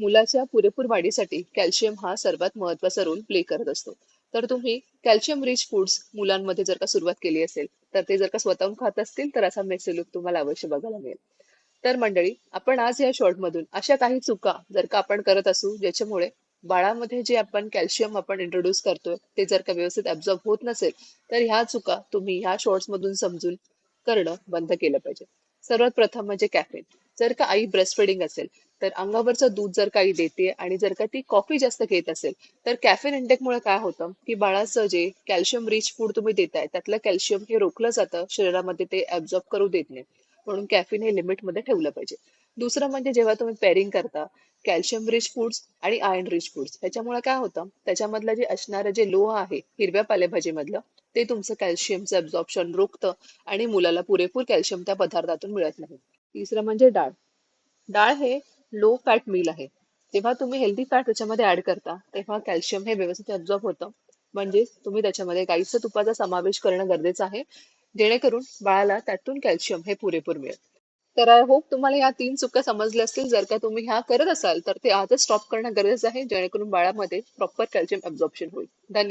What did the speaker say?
मुलाच्या पुरेपूर वाढीसाठी कॅल्शियम हा सर्वात महत्वाचा रोल प्ले करत असतो. तर तुम्ही कॅल्शियम रिच फूड्स मुलांमध्ये जर का सुरुवात केली असेल, तर ते जर का स्वतःहून खात असतील तर असा मेसेज लुक तुम्हाला अवश्य बघायला मिळेल. तर मंडळी, आपण आज या शॉर्ट मधून अशा काही चुका जर का आपण करत असू ज्याच्यामुळे बाळामध्ये जे आपण कॅल्शियम आपण इंट्रोड्यूस करतोय ते जर का व्यवस्थित ऍब्झॉर्ब होत नसेल, तर ह्या चुका तुम्ही ह्या शॉर्ट्स मधून समजून करणं बंद केलं पाहिजे. सर्वात प्रथम म्हणजे कॅफेन. जर का आई ब्रेस्ट फिडिंग असेल, तर अंगावरचं दूध जर काही देते आणि जर का ती कॉफी जास्त घेत असेल, तर कॅफेन इंटेकमुळे काय होतं की बाळाचं जे कॅल्शियम रिच फूड तुम्ही देताय त्यातलं कॅल्शियम हे रोखलं जातं, शरीरामध्ये ते ऍब्झॉर्ब करू देत नाही. म्हणून कॅफिन हे लिमिटमध्ये ठेवलं पाहिजे. दुसरं म्हणजे जेव्हा तुम्ही पेअरिंग करता कॅल्शियम रिच फूड्स आणि आयर्न रिच फूड्स, ह्याच्यामुळे काय होतं, त्याच्यामधलं जे असणारं जे लोह आहे हिरव्या पालेभाजीमधलं, ते तुमचं कॅल्शियमचं ऍब्झॉर्प्शन रोखतं आणि मुलाला पुरेपूर कॅल्शियम त्या पदार्थातून मिळत नाही. तिसरं म्हणजे डाळ. डाळ हे लो फॅट मील आहे. जेव्हा तुम्ही हेल्दी फॅट त्याच्यामध्ये ऍड करता तेव्हा कॅल्शियम हे व्यवस्थित ऍब्झॉर्ब होतं. म्हणजेच तुम्ही त्याच्यामध्ये गाईचं तुपाचा समावेश करणं गरजेचं आहे, जेणेकरून बाळाला त्यातून कॅल्शियम हे पुरेपूर मिळेल. तर आय होप तुम्हाला ह्या 3 चुका समजल्या असतील. जर का तुम्ही ह्या करत असाल तर ते आजच स्टॉप करणं गरजेचं आहे, जेणेकरून बाळामध्ये प्रॉपर कॅल्शियम ऍब्झॉर्प्शन होईल. धन्यवाद.